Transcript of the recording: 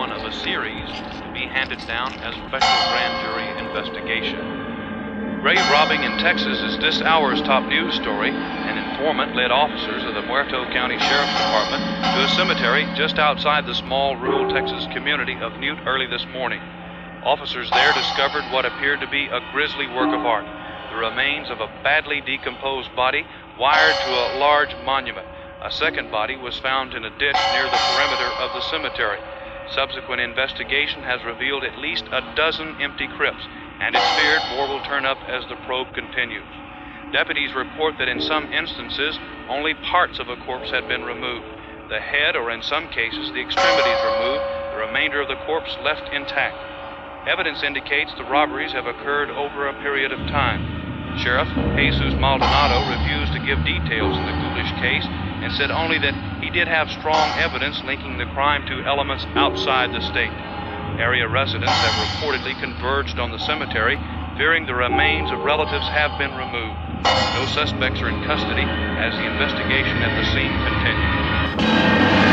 one of a series to be handed down as special grand jury investigation. Grave robbing in Texas is this hour's top news story. An informant led officers of the Muerto County Sheriff's Department to a cemetery just outside the small rural Texas community of Newt early this morning. Officers there discovered what appeared to be a grisly work of art, the remains of a badly decomposed body wired to a large monument. A second body was found in a ditch near the perimeter of the cemetery. Subsequent investigation has revealed at least a dozen empty crypts, and it's feared more will turn up as the probe continues. Deputies report that in some instances, only parts of a corpse had been removed. The head, or in some cases, the extremities removed, the remainder of the corpse left intact. Evidence indicates the robberies have occurred over a period of time. Sheriff Jesus Maldonado refused to give details in the ghoulish case and said only that he did have strong evidence linking the crime to elements outside the state. Area residents have reportedly converged on the cemetery, fearing the remains of relatives have been removed. No suspects are in custody as the investigation at the scene continues.